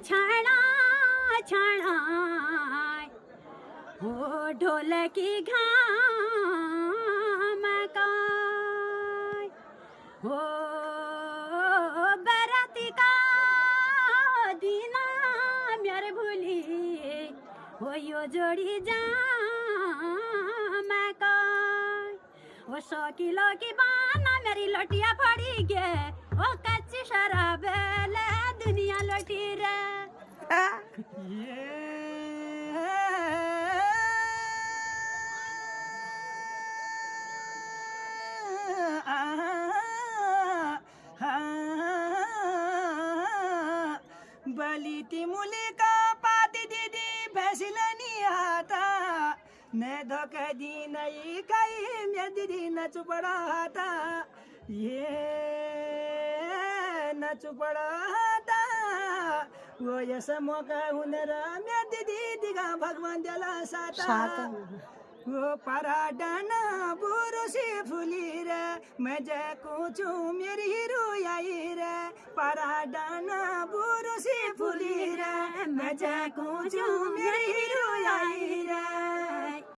छाना छाना हो ढोलकी घाम का हो बराती का दीना मेरे भूली हो यो जोड़ी जाम का वो 100 किलो की बाना मेरी लोटिया पड़ी गे वो कच्ची शराब ले दुनिया लोटी रे बलिती मुली का पाती दीदी फैसला नहीं आता न धोखा दी नहीं कहीं मेरी दीदी न चुपड़ा था ये न चुपड़ा था वो ऐसा मौका हुनर मेरी दीदी का भगवान दिला साता वो पराडाना बुरो से फुली रे मैं जैको चूं मेरी हीरो आई रे पराडाना बुरो से फुली रे मैं जैको चूं मेरी हीरो आई रे